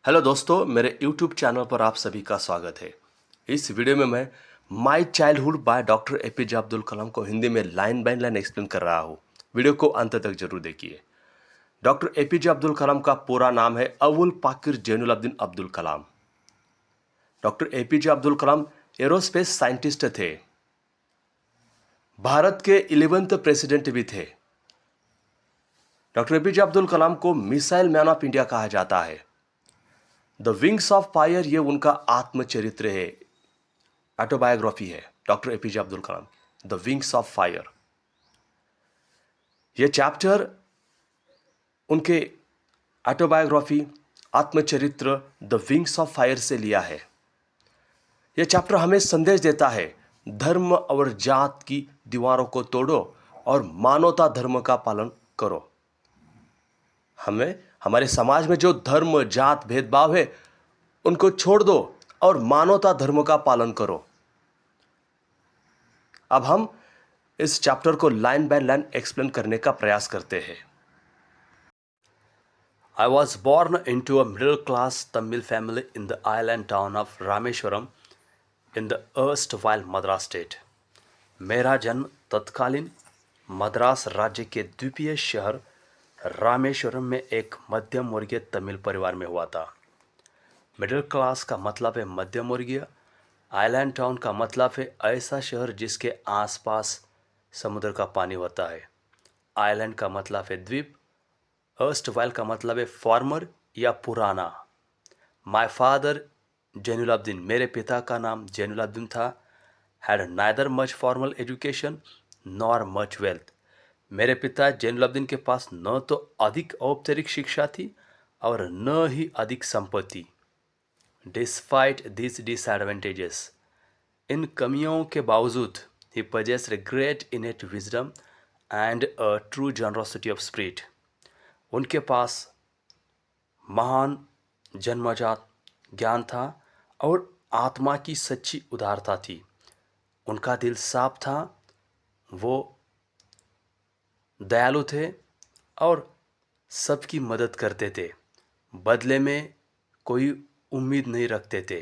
Hello दोस्तों, मेरे YouTube channel पर आप सभी का स्वागत है। इस वीडियो में मैं my childhood by doctor APJ Abdul Kalam को हिंदी में लाइन बाय लाइन एक्सप्लेन कर रहा हूँ। वीडियो को अंत तक जरूर देखिए। डॉक्टर एपीजे अब्दुल कलाम का पूरा नाम है अवुल पाकिर जैनुलाब्दीन अब्दुल कलाम। डॉक्टर एपीजे अब्दुल कलाम एरोस्पेस साइंटिस्ट थे। भारत के 11वें प्रेसिडेंट भी थे। डॉक्टर एपीजे अब्दुल कलाम को मिसाइल मैन ऑफ इंडिया कहा जाता है। द विंग्स ऑफ फायर ये उनका आत्मचरित्र है, ऑटोबायोग्राफी है doctor APJ Abdul Kalam, the wings of fire. ये चैप्टर उनके ऑटोबायोग्राफी आत्मचरित्र द विंग्स ऑफ फायर से लिया है। यह चैप्टर हमें संदेश देता है, धर्म और जात की दीवारों को तोड़ो और मानवता धर्म का पालन करो। हमें हमारे समाज में जो धर्म जात भेदभाव है उनको छोड़ दो और मानवता धर्म का पालन करो। अब हम इस चैप्टर को लाइन बाय लाइन एक्सप्लेन करने का प्रयास करते हैं। I was born into a middle class Tamil family in the island town of Rameshwaram in the erstwhile Madras state. मेरा जन्म तत्कालीन मद्रास राज्य के द्वीपीय शहर रामेश्वरम में एक मध्यम वर्गीय तमिल परिवार में हुआ था। मिडिल क्लास का मतलब है मध्यम वर्गीय। आइलैंड टाउन का मतलब है ऐसा शहर जिसके आसपास समुद्र का पानी होता है। आइलैंड का मतलब है द्वीप। अर्स्टवाइल का मतलब है फॉर्मर या पुराना। माय फादर जैनुलाब्दीन, मेरे पिता का नाम जैनुलाब्दीन था, had neither much formal education nor much wealth. मेरे पिता जैनुलाब्दीन के पास न तो अधिक औपचारिक शिक्षा थी और न ही अधिक संपत्ति। डिस्पाइट दिस डिसएडवांटेजेस, इन कमियों के बावजूद he possessed great innate wisdom and a true generosity of spirit. उनके पास महान जन्मजात ज्ञान था और आत्मा की सच्ची उदारता थी। उनका दिल साफ था, वो दयालु थे और सबकी मदद करते थे, बदले में कोई उम्मीद नहीं रखते थे।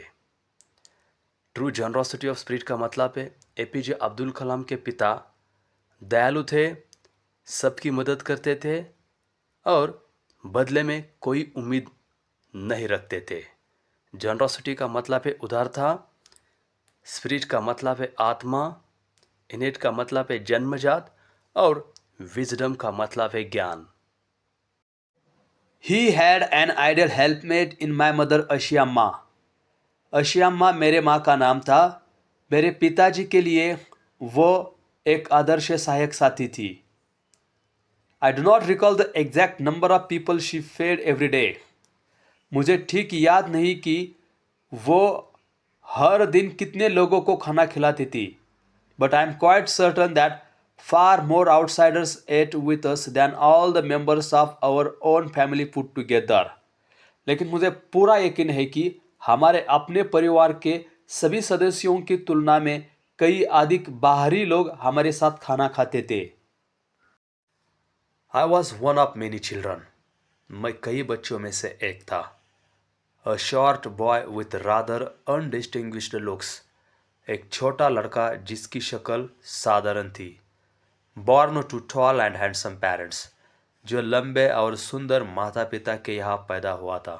ट्रू जनरसिटी ऑफ स्पिरिट का मतलब है एपीजे अब्दुल कलाम के पिता दयालु थे, सबकी मदद करते थे और बदले में कोई उम्मीद नहीं रखते थे। जनरसिटी का मतलब है उदारता, स्पिरिट का मतलब है आत्मा, इनेट का मतलब है जन्मजात और विजडम का मतलब है ज्ञान। He had an ideal helpmate in my mother अशियाम्मा। अशियाम्मा मेरे माँ का नाम था। मेरे पिताजी के लिए वो एक आदर्श सहायक साथी थी। I do not recall the exact number of people she fed every day. मुझे ठीक याद नहीं कि वो हर दिन कितने लोगों को खाना खिलाती थी। But I am quite certain that far more outsiders ate with us than all the members of our own family put together. लेकिन मुझे पूरा यकीन है कि हमारे अपने परिवार के सभी सदस्यों की तुलना में कई अधिक बाहरी लोग हमारे साथ खाना खाते थे। I was one of many children. मैं कई बच्चों में से एक था। A short boy with rather undistinguished looks. एक छोटा लड़का जिसकी शक्ल साधारण थी। Born to tall and handsome parents. जो लंबे और सुंदर माता पिता के यहाँ पैदा हुआ था।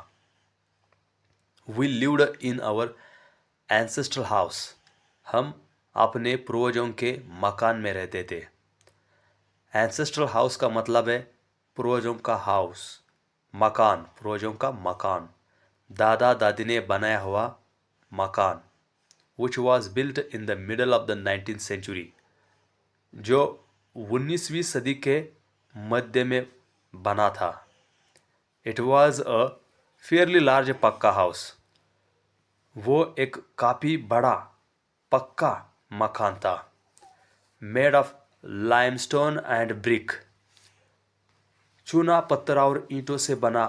We lived in our ancestral house. हम अपने पूर्वजों के मकान में रहते थे। एंसेस्ट्रल हाउस का मतलब है पूर्वजों का हाउस, मकान, पूर्वजों का मकान, दादा दादी ने बनाया हुआ मकान, which was built in the middle of the 19th century, जो 19वीं सदी के मध्य में बना था। It was a fairly large पक्का हाउस, वो एक काफ़ी बड़ा पक्का मकान था। Made of limestone and brick, चूना पत्थर और ईंटों से बना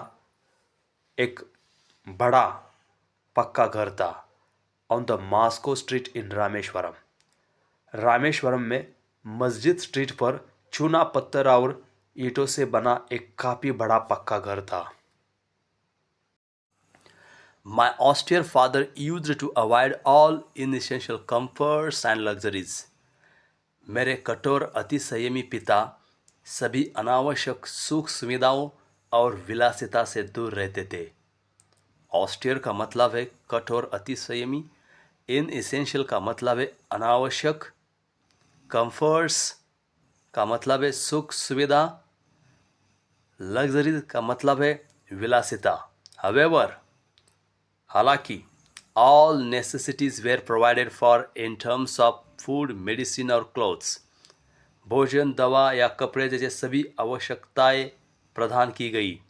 एक बड़ा पक्का घर था। On the Moscow street in Rameswaram, Rameswaram में मस्जिद स्ट्रीट पर चूना पत्थर और ईंटों से बना एक काफ़ी बड़ा पक्का घर था। My austere father used to avoid all inessential comforts and luxuries. मेरे कठोर अति संयमी पिता सभी अनावश्यक सुख सुविधाओं और विलासिता से दूर रहते थे। ऑस्टियर का मतलब है कठोर अति संयमी, इन इसेंशियल का मतलब है अनावश्यक, कंफर्ट्स का मतलब है सुख सुविधा, लग्जरी का मतलब है विलासिता। हवेवर, हालांकि all necessities were provided for in terms of food, medicine और क्लोथ्स। भोजन, दवा या कपड़े जैसे सभी आवश्यकताएं प्रदान की गई।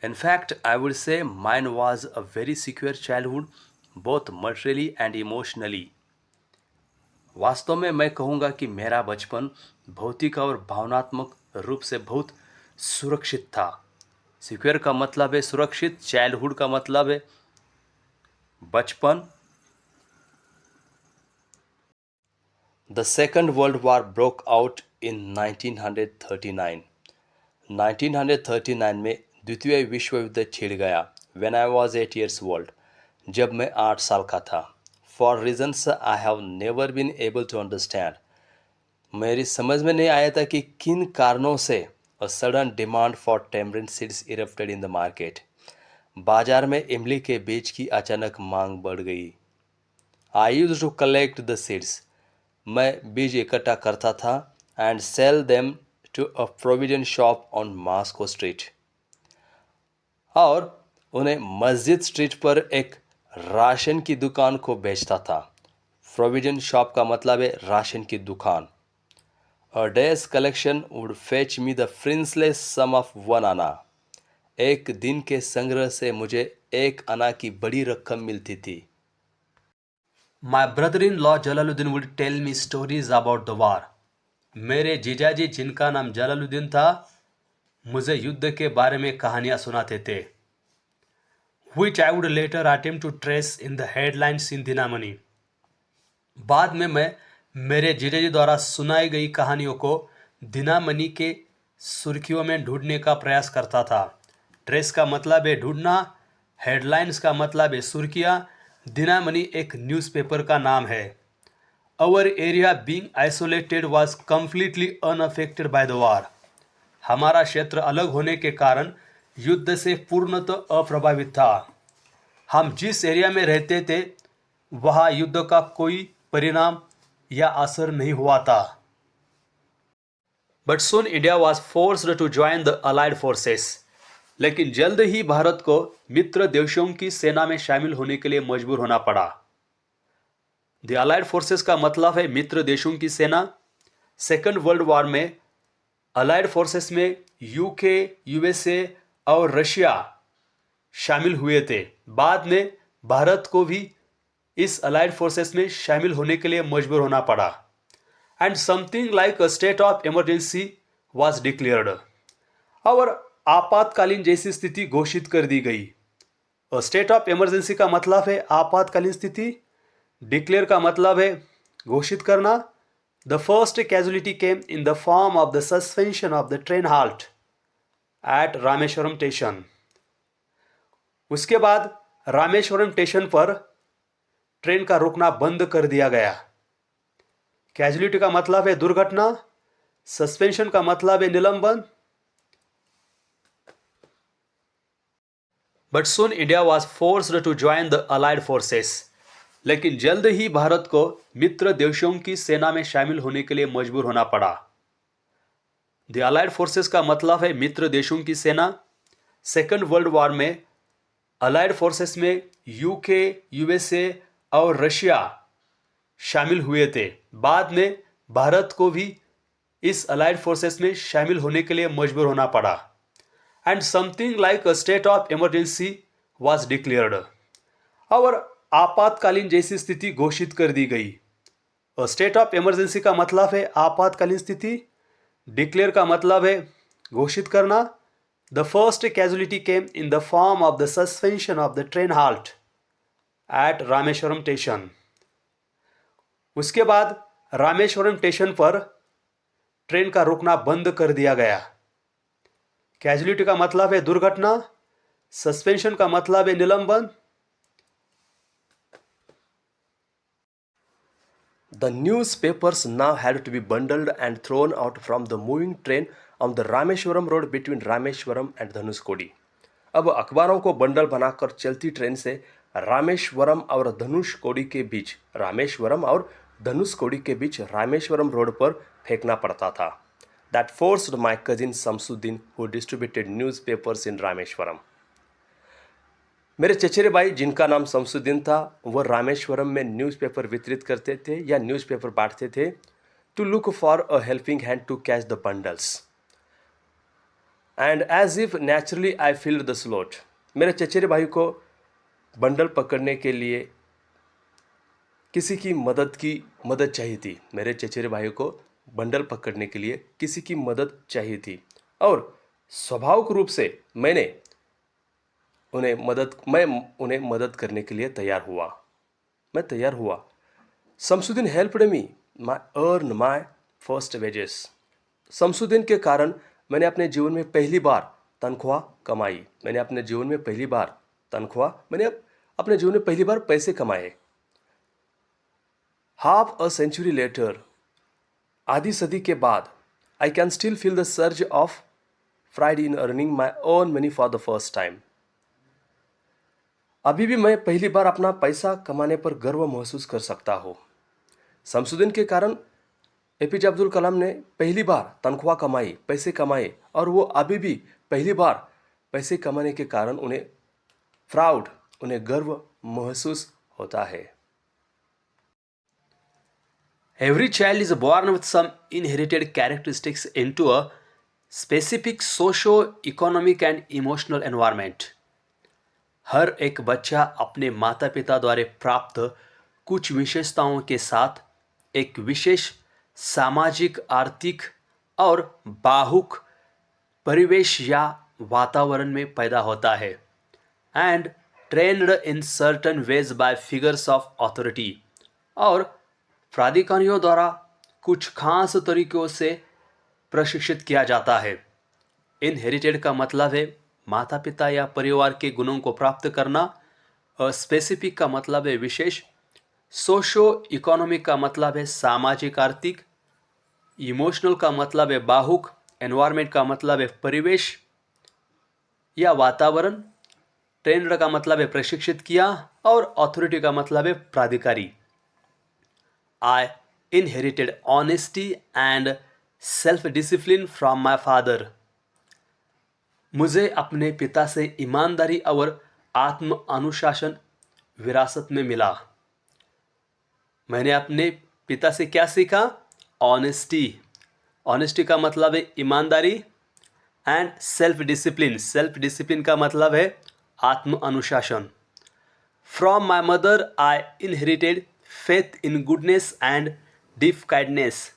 In fact, I would say mine was a very secure childhood, both materially and emotionally. वास्तव में मैं कहूँगा कि मेरा बचपन भौतिक और भावनात्मक रूप से बहुत सुरक्षित था। सिक्योर का मतलब है सुरक्षित, चाइल्डहुड का मतलब है बचपन। The Second World War broke out in 1939. 1939 में द्वितीय विश्व युद्ध छिड़ गया। When I was 8 years old, जब मैं 8 साल का था। For reasons I have never been able to understand, मेरी समझ में नहीं आया था कि किन कारणों से a sudden demand for tamarind seeds erupted in the market. बाजार में इमली के बीज की अचानक मांग बढ़ गई। I used to collect the seeds. मैं बीज इकट्ठा करता था and sell them to a provision shop on Moscow Street. और उन्हें मस्जिद स्ट्रीट पर एक राशन की दुकान को बेचता था। प्रोविजन शॉप का मतलब है राशन की दुकान। A day's collection would fetch me the princely sum of 1 आना। एक दिन के संग्रह से मुझे 1 आना की बड़ी रकम मिलती थी। My brother-in-law Jalaluddin would tell me stories about the war. मेरे जीजाजी जिनका नाम जलालुद्दीन था, मुझे युद्ध के बारे में कहानियां सुनाते थे, which I would later attempt to trace in the headlines in Dinamani. बाद में मैं मेरे जीजाजी द्वारा सुनाई गई कहानियों को दिनामणि के सुर्खियों में ढूंढने का प्रयास करता था। ट्रेस का मतलब है ढूंढना, हेडलाइंस का मतलब है सुर्खियाँ। दिनामणि एक न्यूज़पेपर का नाम है। Our area being isolated was completely unaffected by the war. हमारा क्षेत्र अलग होने के कारण युद्ध से पूर्णतः अप्रभावित था। हम जिस एरिया में रहते थे वहाँ युद्ध का कोई परिणाम या असर नहीं हुआ था। But soon India was forced to join the Allied forces. लेकिन जल्द ही भारत को मित्र देशों की सेना में शामिल होने के लिए मजबूर होना पड़ा। The Allied forces का मतलब है मित्र देशों की सेना। सेकेंड वर्ल्ड वॉर में अलाइड फोर्सेस में यूके, यूएसए और रशिया शामिल हुए थे। बाद में भारत को भी इस अलाइड फोर्सेस में शामिल होने के लिए मजबूर होना पड़ा। And something like a state of emergency was declared. और आपातकालीन जैसी स्थिति घोषित कर दी गई। अ स्टेट ऑफ इमरजेंसी का मतलब है आपातकालीन स्थिति। डिक्लेयर का मतलब है घोषित करना। The first casualty came in the form of the suspension of the train halt at Rameswaram station. उसके बाद रामेश्वरम स्टेशन पर ट्रेन का रुकना बंद कर दिया गया। कैजुअलिटी का मतलब है दुर्घटना, सस्पेंशन का मतलब है निलंबन। But soon India was forced to join the allied forces. लेकिन जल्द ही भारत को मित्र देशों की सेना में शामिल होने के लिए मजबूर होना पड़ा। द अलाइड फोर्सेस का मतलब है मित्र देशों की सेना। सेकेंड वर्ल्ड वॉर में अलाइड फोर्सेस में यूके, यूएसए और रशिया शामिल हुए थे। बाद में भारत को भी इस अलाइड फोर्सेस में शामिल होने के लिए मजबूर होना पड़ा। And something like a state of emergency was declared. और आपातकालीन जैसी स्थिति घोषित कर दी गई। अ स्टेट ऑफ इमरजेंसी का मतलब है आपातकालीन स्थिति। डिक्लेयर का मतलब है घोषित करना। The first casualty came in the form of the suspension of the train halt at Rameswaram station. उसके बाद रामेश्वरम स्टेशन पर ट्रेन का रुकना बंद कर दिया गया। कैजुअलिटी का मतलब है दुर्घटना, सस्पेंशन का मतलब है निलंबन। The newspapers now had to be bundled and thrown out from the moving train on the Rameshwaram road between Rameshwaram and Dhanushkodi. अब अखबारों को बंडल बनाकर चलती ट्रेन से रामेश्वरम और धनुषकोडी के बीच रामेश्वरम रोड पर फेंकना पड़ता था. That forced my cousin Samsuddin, who distributed newspapers in Rameshwaram. मेरे चचेरे भाई जिनका नाम शमसुद्दीन था, वह रामेश्वरम में न्यूज़पेपर वितरित करते थे या न्यूज़पेपर बांटते थे. To look for a helping hand to catch the bundles and as if naturally I filled the slot. मेरे चचेरे भाई को बंडल पकड़ने के लिए किसी की मदद चाहिए थी. मेरे चचेरे भाई को बंडल पकड़ने के लिए किसी की मदद चाहिए थी और स्वाभाविक रूप से मैं उन्हें मदद करने के लिए तैयार हुआ. Shamsuddin helped me earn my first wages. Shamsuddin के कारण मैंने अपने जीवन में पहली बार तनख्वाह कमाई. मैंने अपने जीवन में पहली बार पैसे कमाए. हाफ अ सेंचुरी लेटर, आधी सदी के बाद, I can still feel the surge of pride in earning my own money for the first time. अभी भी मैं पहली बार अपना पैसा कमाने पर गर्व महसूस कर सकता हूँ. शमसुद्दीन के कारण एपीजे अब्दुल कलाम ने पहली बार तनख्वाह कमाई, पैसे कमाए और वो अभी भी पहली बार पैसे कमाने के कारण उन्हें गर्व महसूस होता है. Every child is born with some inherited characteristics into a specific socio-economic and emotional environment. हर एक बच्चा अपने माता पिता द्वारा प्राप्त कुछ विशेषताओं के साथ एक विशेष सामाजिक, आर्थिक और बाहुक परिवेश या वातावरण में पैदा होता है. And trained in certain ways by figures of authority, और प्राधिकारियों द्वारा कुछ खास तरीकों से प्रशिक्षित किया जाता है. इनहेरिटेड का मतलब है माता पिता या परिवार के गुणों को प्राप्त करना. स्पेसिफिक का मतलब है विशेष. सोशो इकोनॉमिक का मतलब है सामाजिक आर्थिक. इमोशनल का मतलब है बाहुक. एनवायरमेंट का मतलब है परिवेश या वातावरण. ट्रेंड का मतलब है प्रशिक्षित किया, और अथॉरिटी का मतलब है प्राधिकारी. I inherited honesty and self-discipline from my father. मुझे अपने पिता से ईमानदारी और आत्म अनुशासन विरासत में मिला. मैंने अपने पिता से क्या सीखा? ऑनेस्टी का मतलब है ईमानदारी. एंड सेल्फ डिसिप्लिन का मतलब है आत्म अनुशासन. From my mother I inherited faith in goodness and deep kindness.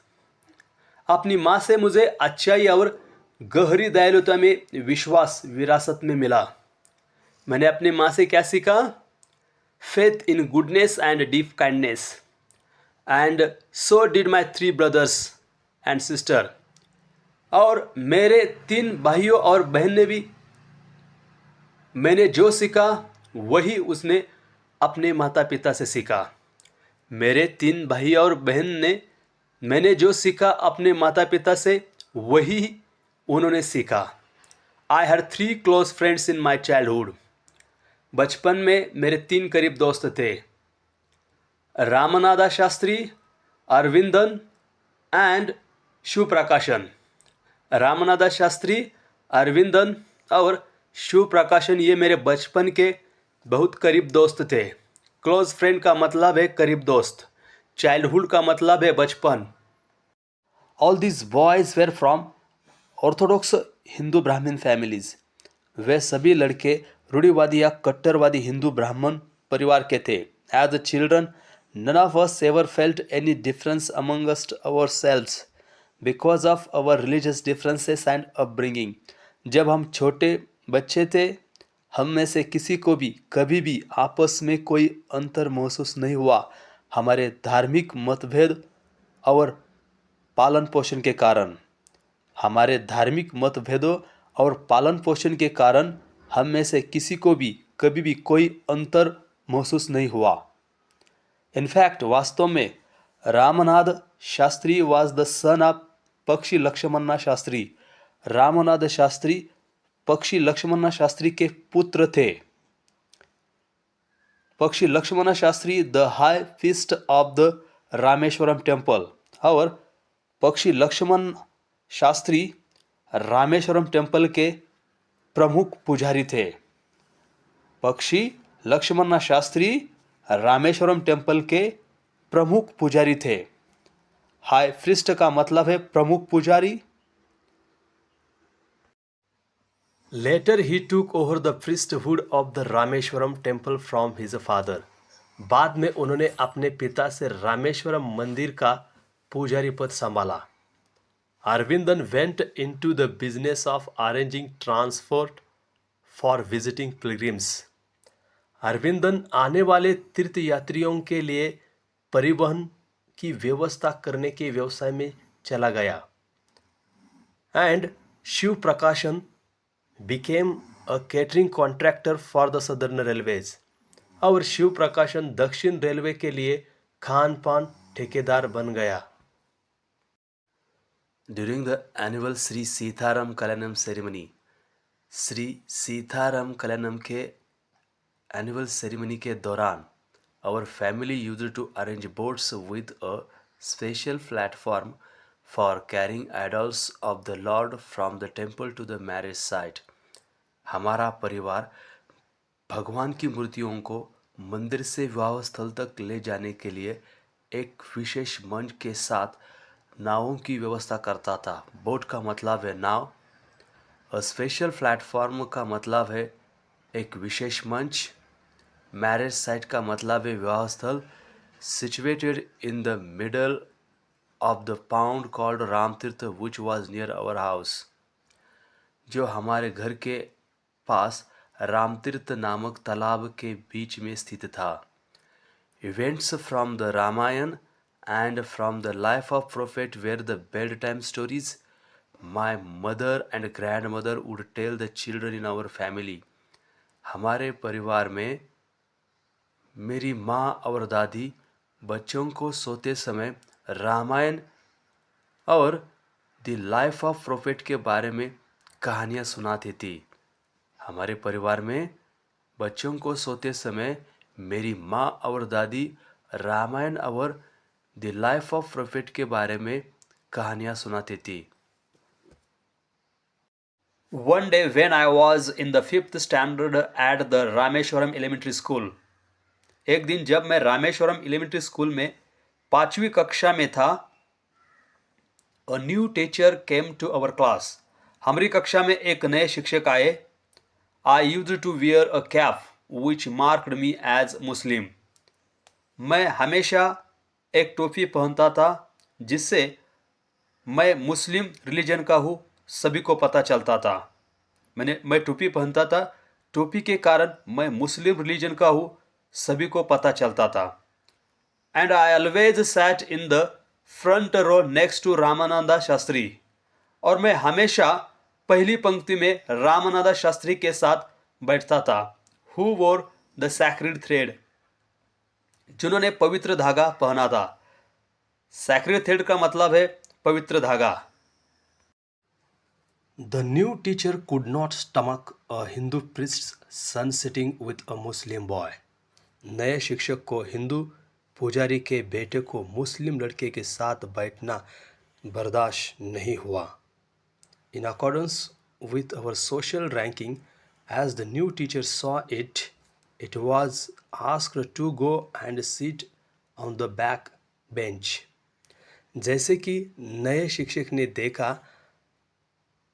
अपनी माँ से मुझे अच्छाई और गहरी दयालुता में विश्वास विरासत में मिला. मैंने अपनी माँ से क्या सीखा? Faith in goodness and deep kindness. And so did my 3 brothers and sister. और मेरे 3 भाइयों और बहन ने भी. मैंने जो सीखा वही उसने अपने माता पिता से सीखा. मेरे 3 भाई और बहन ने मैंने जो सीखा अपने माता पिता से वही उन्होंने सीखा. I had 3 close friends in my childhood. बचपन में मेरे 3 करीब दोस्त थे. रामनादा शास्त्री, अरविंदन एंड शिव प्रकाशन. रामनादा शास्त्री, अरविंदन और शिव प्रकाशन, ये मेरे बचपन के बहुत करीब दोस्त थे. क्लोज फ्रेंड का मतलब है करीब दोस्त. चाइल्डहुड का मतलब है बचपन. All this boys were from orthodox Hindu Brahmin families. वे सभी लड़के रूढ़िवादी या कट्टरवादी हिंदू ब्राह्मण परिवार के थे. As a children none of us ever felt any difference amongst ourselves because of our religious differences and upbringing. जब हम छोटे बच्चे थे, हम में से किसी को भी कभी भी आपस में कोई अंतर महसूस नहीं हुआ. हमारे धार्मिक मतभेद और पालन पोषण के कारण हम में से किसी को भी कभी भी कोई अंतर महसूस नहीं हुआ। इनफैक्ट वास्तव में Ramnath Shastri was the son of पक्षी लक्ष्मण शास्त्री। रामनाथ शास्त्री पक्षी लक्ष्मण शास्त्री के पुत्र थे। पक्षी Lakshman Shastri the high feast of the Rameswaram temple. और पक्षी लक्ष्मण शास्त्री रामेश्वरम टेम्पल के प्रमुख पुजारी थे। पक्षी लक्ष्मण शास्त्री रामेश्वरम टेम्पल के प्रमुख पुजारी थे। हाई प्रीस्ट का मतलब है प्रमुख पुजारी। Later he took over the priesthood of the Rameshwaram temple from his father. बाद में उन्होंने अपने पिता से रामेश्वरम मंदिर का पुजारी पद संभाला। Arvindan went into the business of arranging transport for visiting pilgrims. Aravindan आने वाले तीर्थयात्रियों के लिए परिवहन की व्यवस्था करने के व्यवसाय में चला गया। एंड शिव प्रकाशन became a catering contractor for the southern railways. और शिव प्रकाशन दक्षिण रेलवे के लिए खान पान ठेकेदार बन गया। During the annual Shri Sitaram Kalyanam ceremony, Shri Sitaram Kalyanam के एनुअल सेरेमनी के दौरान our family used to arrange boats with a special platform for carrying idols of the Lord from the temple to the marriage site. हमारा परिवार भगवान की मूर्तियों को मंदिर से विवाह स्थल तक ले जाने के लिए एक विशेष मंच के साथ नावों की व्यवस्था करता था। बोट का मतलब है नाव। अ स्पेशल प्लेटफॉर्म का मतलब है एक विशेष मंच। मैरिज साइट का मतलब है विवाह स्थल। Situated in the middle of the pound called Ramtirth which was near our house, जो हमारे घर के पास रामतीर्थ नामक तालाब के बीच में स्थित था। Events from the Ramayana and from the life of prophet were the bedtime stories my mother and grandmother would tell the children in our family. हमारे परिवार में मेरी माँ और दादी बच्चों को सोते समय रामायण और द लाइफ ऑफ प्रोफेट के बारे में कहानियाँ सुनाती थी। हमारे परिवार में बच्चों को सोते समय मेरी माँ और दादी रामायण और द लाइफ ऑफ प्रोफेट के बारे में कहानियाँ सुनाती थी। One day when I was in the 5th standard at the Rameshwaram Elementary School, एक दिन जब मैं रामेश्वरम एलिमेंट्री स्कूल में 5वीं कक्षा में था, a new teacher came to our class. हमारी कक्षा में एक नए शिक्षक आए। I used to wear a cap which marked me as Muslim. मैं हमेशा एक टोपी पहनता था जिससे मैं मुस्लिम रिलीजन का हूँ, सभी को पता चलता था। मैं टोपी पहनता था, टोपी के कारण मैं मुस्लिम रिलीजन का हूँ, सभी को पता चलता था। And I always sat in the front row next to Ramananda Shastri, और मैं हमेशा पहली पंक्ति में रामानंदा शास्त्री के साथ बैठता था। हु वोर द सैक्रेड थ्रेड, जिन्होंने पवित्र धागा पहना था। सैक्रेड थ्रेड का मतलब है पवित्र धागा। The new teacher could not stomach a Hindu priest's son sitting with a Muslim boy. नए शिक्षक को हिंदू पुजारी के बेटे को मुस्लिम लड़के के साथ बैठना बर्दाश्त नहीं हुआ। In accordance with our social ranking, as the new teacher saw it, it was asked to go and sit on the back bench. जैसे कि नए शिक्षक ने देखा,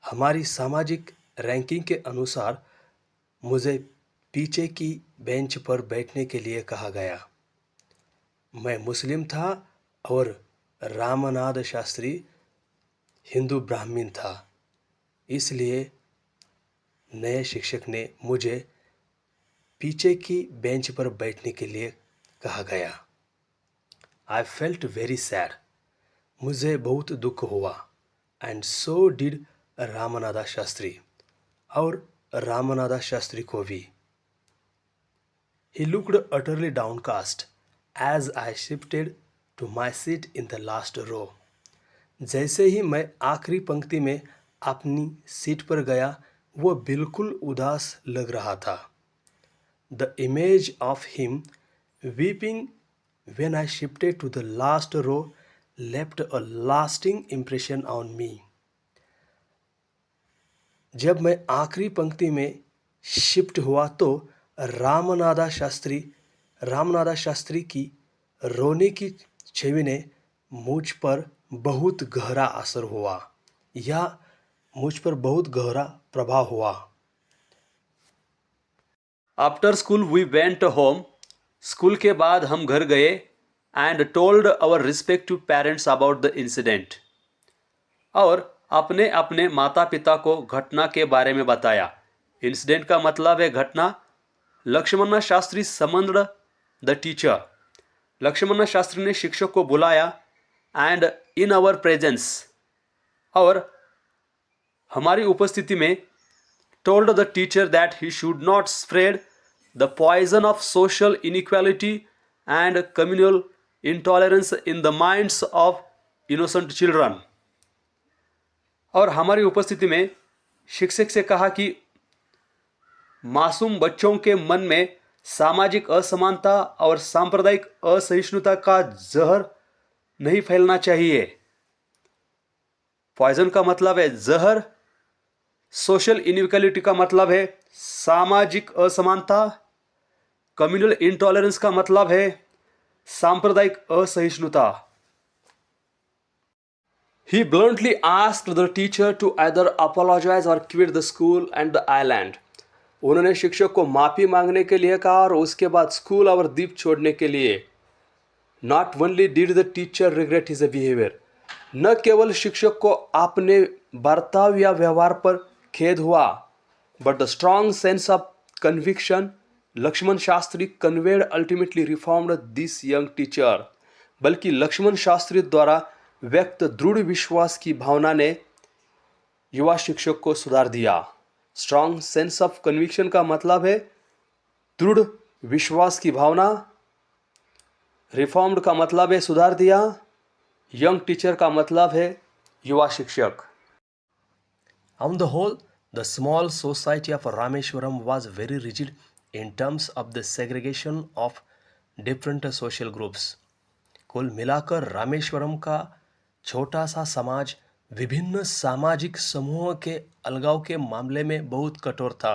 हमारी सामाजिक रैंकिंग के अनुसार मुझे पीछे की बेंच पर बैठने के लिए कहा गया। मैं मुस्लिम था और रामनाथ शास्त्री हिंदू ब्राह्मण था, इसलिए नए शिक्षक ने मुझे पीछे की बेंच पर बैठने के लिए कहा गया। आई फेल्ट वेरी सैड, मुझे बहुत दुख हुआ। And so did Ramnath Shastri, और रामनादा शास्त्री को भी. He looked utterly downcast as I shifted to my seat in the last row. जैसे ही मैं आखिरी पंक्ति में अपनी सीट पर गया, वो बिल्कुल उदास लग रहा था. The image of him weeping when I shifted to the last row left a lasting impression on me. जब मैं आखिरी पंक्ति में शिफ्ट हुआ तो रामनादा शास्त्री की रोने की छवि ने मुझ पर बहुत गहरा असर हुआ या मुझ पर बहुत गहरा प्रभाव हुआ. After school we went home. School के बाद हम घर गए and told our respective parents about the incident. और अपने अपने माता पिता को घटना के बारे में बताया. इंसिडेंट का मतलब है घटना. Lakshman Shastri summoned the teacher. Lakshman Shastri ने शिक्षक को बुलाया एंड इन आवर प्रेजेंस, और हमारी उपस्थिति में told the teacher that he should not spread the poison of social inequality and communal intolerance in the minds of innocent children. और हमारी उपस्थिति में शिक्षक से कहा कि मासूम बच्चों के मन में सामाजिक असमानता और सांप्रदायिक असहिष्णुता का जहर नहीं फैलना चाहिए. पॉइजन का मतलब है जहर. सोशल इनइक्वालिटी का मतलब है सामाजिक असमानता. कम्युनल इंटॉलरेंस का मतलब है सांप्रदायिक असहिष्णुता. He bluntly asked the teacher to either apologize or quit the school and the island. उन्होंने शिक्षक को माफ़ी मांगने के लिए कहा और उसके बाद स्कूल और द्वीप छोड़ने के लिए. Not only did the teacher regret his behavior, न केवल शिक्षक को अपने बर्ताव या व्यवहार पर खेद हुआ, but the strong sense of conviction Lakshman Shastri conveyed ultimately reformed this young teacher. बल्कि लक्ष्मण शास्त्री द्वारा व्यक्त दृढ़ विश्वास की भावना ने युवा शिक्षक को सुधार दिया. स्ट्रॉन्ग सेंस ऑफ कन्विक्शन का मतलब है दृढ़ विश्वास की भावना. रिफॉर्म्ड का मतलब है सुधार दिया. यंग टीचर का मतलब है युवा शिक्षक. On the whole, the small society of Rameshwaram was very rigid in terms of the segregation of different social groups. कुल मिलाकर रामेश्वरम का छोटा सा समाज विभिन्न सामाजिक समूहों के अलगाव के मामले में बहुत कठोर था.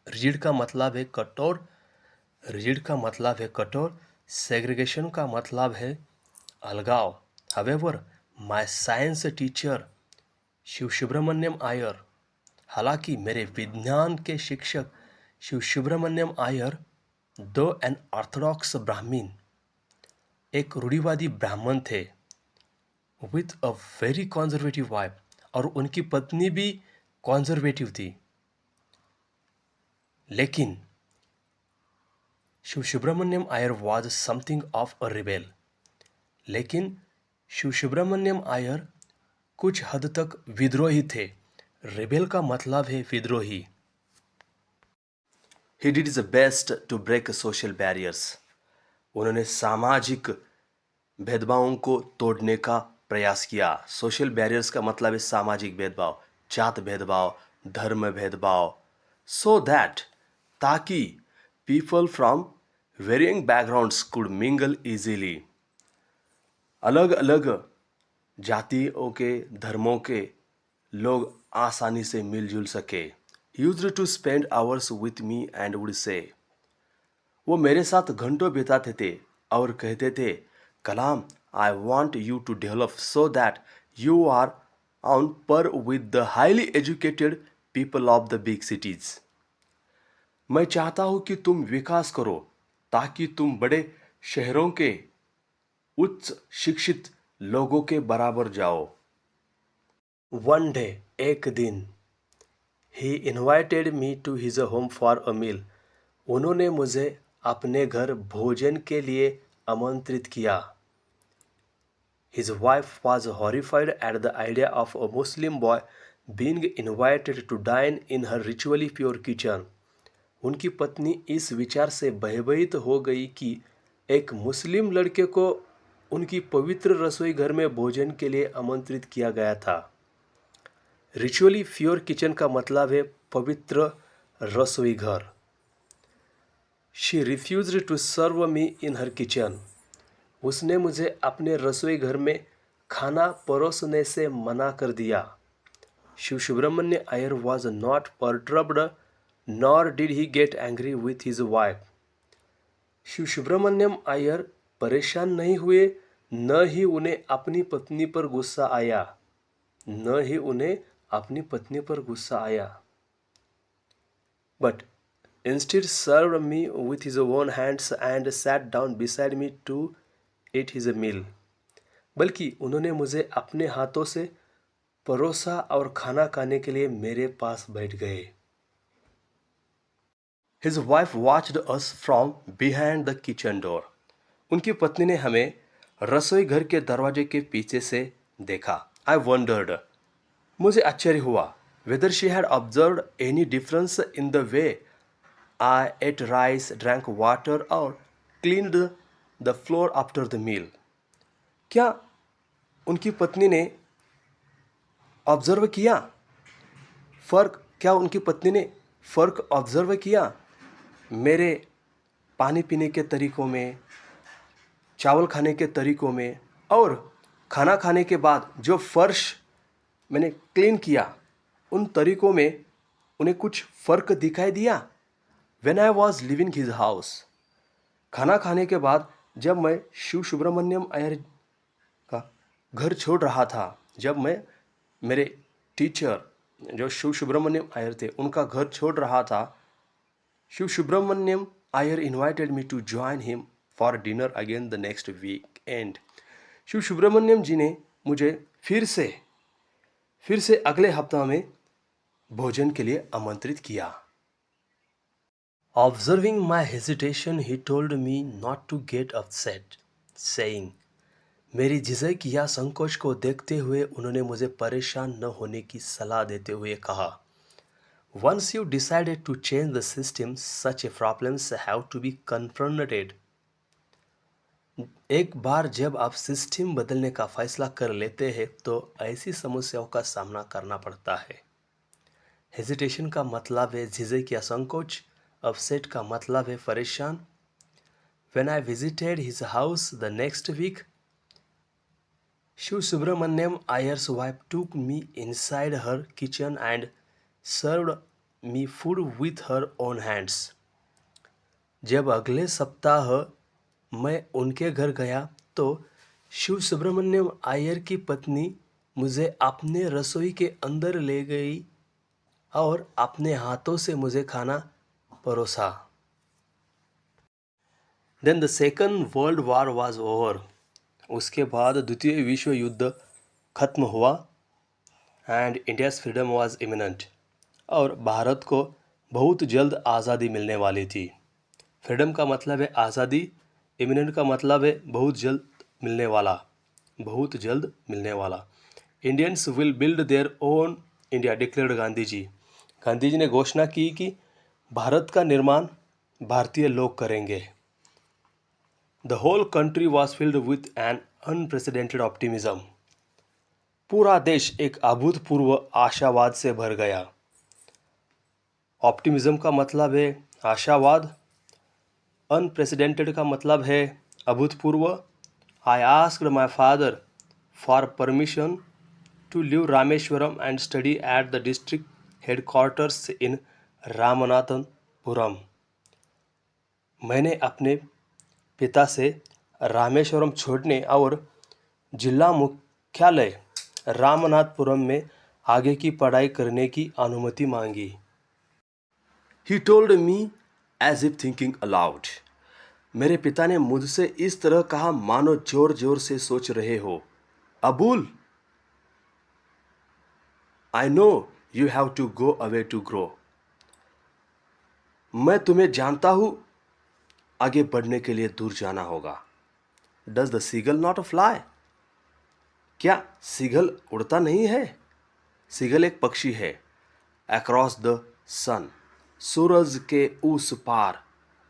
रिजिड का मतलब है कठोर. सेग्रीगेशन का मतलब है अलगाव. However, my science teacher Shiv Subramaniam आयर, हालांकि मेरे विज्ञान के शिक्षक शिव सुब्रमण्यम आयर, दो एन ऑर्थोडॉक्स ब्राह्मीण, एक रूढ़िवादी ब्राह्मण थे, with a very conservative wife, और उनकी पत्नी भी कॉन्जर्वेटिव थी. लेकिन Shiva Subramaniam Iyer was something of a rebel. लेकिन शिव सुब्रमण्यम आयर कुछ हद तक विद्रोही थे. रिबेल का मतलब है विद्रोही. He did his best to break social barriers. उन्होंने सामाजिक भेदभावों को तोड़ने का प्रयास किया. सोशल बैरियर्स का मतलब है सामाजिक भेदभाव, जात भेदभाव, धर्म भेदभाव. सो दैट, ताकि people from varying backgrounds could mingle easily. अलग अलग जातियों के धर्मों के लोग आसानी से मिलजुल सके. Used to spend hours with me and would say, वो मेरे साथ घंटों बिताते थे और कहते थे, Kalam, I want you to develop so that you are on par with the highly educated people of the big cities. मैं चाहता हूँ कि तुम विकास करो ताकि तुम बड़े शहरों के उच्च शिक्षित लोगों के बराबर जाओ. वन डे, एक दिन, he invited me to his home for a meal. उन्होंने मुझे अपने घर भोजन के लिए आमंत्रित किया. His wife was horrified at the idea of a Muslim boy being invited to dine in her ritually pure kitchen. उनकी पत्नी इस विचार से भयभीत हो गई कि एक मुस्लिम लड़के को उनकी पवित्र रसोई घर में भोजन के लिए आमंत्रित किया गया था। रिचुअली प्योर किचन का मतलब है पवित्र रसोई घर। She refused to serve me in her kitchen. उसने मुझे अपने रसोई घर में खाना परोसने से मना कर दिया। Shiv Subramanya Iyer was not perturbed nor did he get angry with his wife. Shiv Subramaniam Iyer परेशान नहीं हुए, न ही उन्हें अपनी पत्नी पर गुस्सा आया, न ही उन्हें अपनी पत्नी पर गुस्सा आया। But instead served me with his own hands and sat down beside me to eat his meal. बल्कि उन्होंने मुझे अपने हाथों से परोसा और खाना खाने के लिए मेरे पास बैठ गए। His wife watched us from behind the kitchen door. उनकी पत्नी ने हमें रसोई घर के दरवाजे के पीछे से देखा। I wondered. मुझे आश्चर्य हुआ whether she had observed any difference in the way I ate rice, drank water or cleaned the floor after the meal. क्या उनकी पत्नी ने ऑब्जर्व किया फ़र्क? क्या उनकी पत्नी ने फ़र्क ऑब्जर्व किया मेरे पानी पीने के तरीक़ों में, चावल खाने के तरीक़ों में और खाना खाने के बाद जो फ़र्श मैंने क्लीन किया उन तरीक़ों में उन्हें कुछ फ़र्क दिखाई दिया? When I was leaving his house, खाना खाने के बाद जब मैं शिव सुब्रमण्यम अय्यर का घर छोड़ रहा था, जब मैं मेरे टीचर जो शिव सुब्रमण्यम अय्यर थे उनका घर छोड़ रहा था, Shiv Subramaniam Iyer invited me to join him for dinner again the next weekend. Shiv Subramaniam जी ने मुझे फिर से अगले हफ्ता में भोजन के लिए आमंत्रित किया। Observing my hesitation, he told me not to get upset, saying, मेरी झिझक या संकोच को देखते हुए उन्होंने मुझे परेशान न होने की सलाह देते हुए कहा, Once you decided to change the system, such problems have to be confronted. एक बार जब आप सिस्टम बदलने का फैसला कर लेते हैं तो ऐसी समस्याओं का सामना करना पड़ता है। हेजिटेशन का मतलब है झिझक या संकोच, अपसेट का मतलब है परेशान। When I visited his house the next week, Shiv Subramanyam Iyer's wife took me inside her kitchen and served me food with her own hands. जब अगले सप्ताह मैं उनके घर गया तो शिव सुब्रमण्यम अय्यर की पत्नी मुझे अपने रसोई के अंदर ले गई और अपने हाथों से मुझे खाना परोसा। Then the Second World War was over. उसके बाद द्वितीय विश्व युद्ध खत्म हुआ and India's freedom was imminent. और भारत को बहुत जल्द आज़ादी मिलने वाली थी। फ्रीडम का मतलब है आज़ादी, इमिनेंट का मतलब है बहुत जल्द मिलने वाला। Indians will build their own India, declared Gandhi ji. Gandhi ji ने घोषणा की कि भारत का निर्माण भारतीय लोग करेंगे। The whole country was filled with an unprecedented optimism. पूरा देश एक अभूतपूर्व आशावाद से भर गया। ऑप्टिमिज्म का मतलब है आशावाद, अनप्रेसिडेंटेड का मतलब है अभूतपूर्व। I asked my father for permission to leave Rameswaram and study at the district headquarters in Ramanathapuram. मैंने अपने पिता से रामेश्वरम छोड़ने और जिला मुख्यालय रामनाथपुरम में आगे की पढ़ाई करने की अनुमति मांगी। He told me as if thinking aloud. मेरे पिता ने मुझसे इस तरह कहा मानो जोर जोर से सोच रहे हो। Abul, I know you have to go away to grow. मैं तुम्हें जानता हूं, आगे बढ़ने के लिए दूर जाना होगा। Does the seagull not fly? क्या सीगल उड़ता नहीं है? सीगल एक पक्षी है। अक्रॉस द सन, सूरज के उस पार,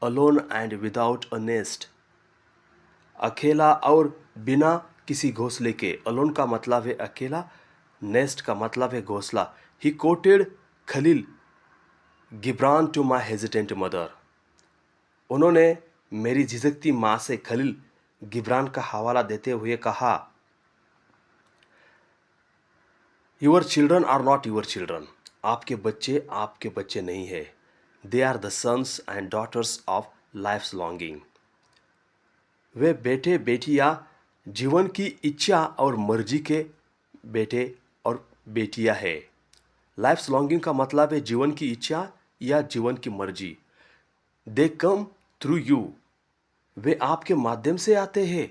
alone and without a nest, अकेला और बिना किसी घोंसले के। अलोन का मतलब है अकेला, नेस्ट का मतलब है घोंसला। He quoted Khalil Gibran to my hesitant mother. उन्होंने मेरी झिझकती माँ से खलील गिब्रान का हवाला देते हुए कहा, your children are not your children. आपके बच्चे नहीं है। They are the sons and daughters of life's longing. वे बेटे बेटियां जीवन की इच्छा और मर्जी के बेटे और बेटियां है। लाइफ्स लॉन्गिंग का मतलब है जीवन की इच्छा या जीवन की मर्जी। दे कम थ्रू यू, वे आपके माध्यम से आते हैं,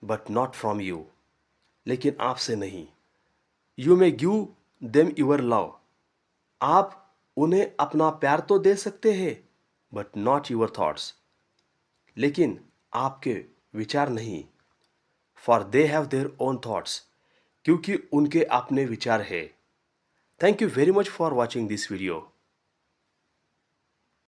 बट नॉट फ्रॉम यू, लेकिन आपसे नहीं। You may give them your love, आप उन्हें अपना प्यार तो दे सकते हैं, बट नॉट योर थॉट्स, लेकिन आपके विचार नहीं। For they have their own thoughts, क्योंकि उनके अपने विचार है। Thank you very much for watching this video.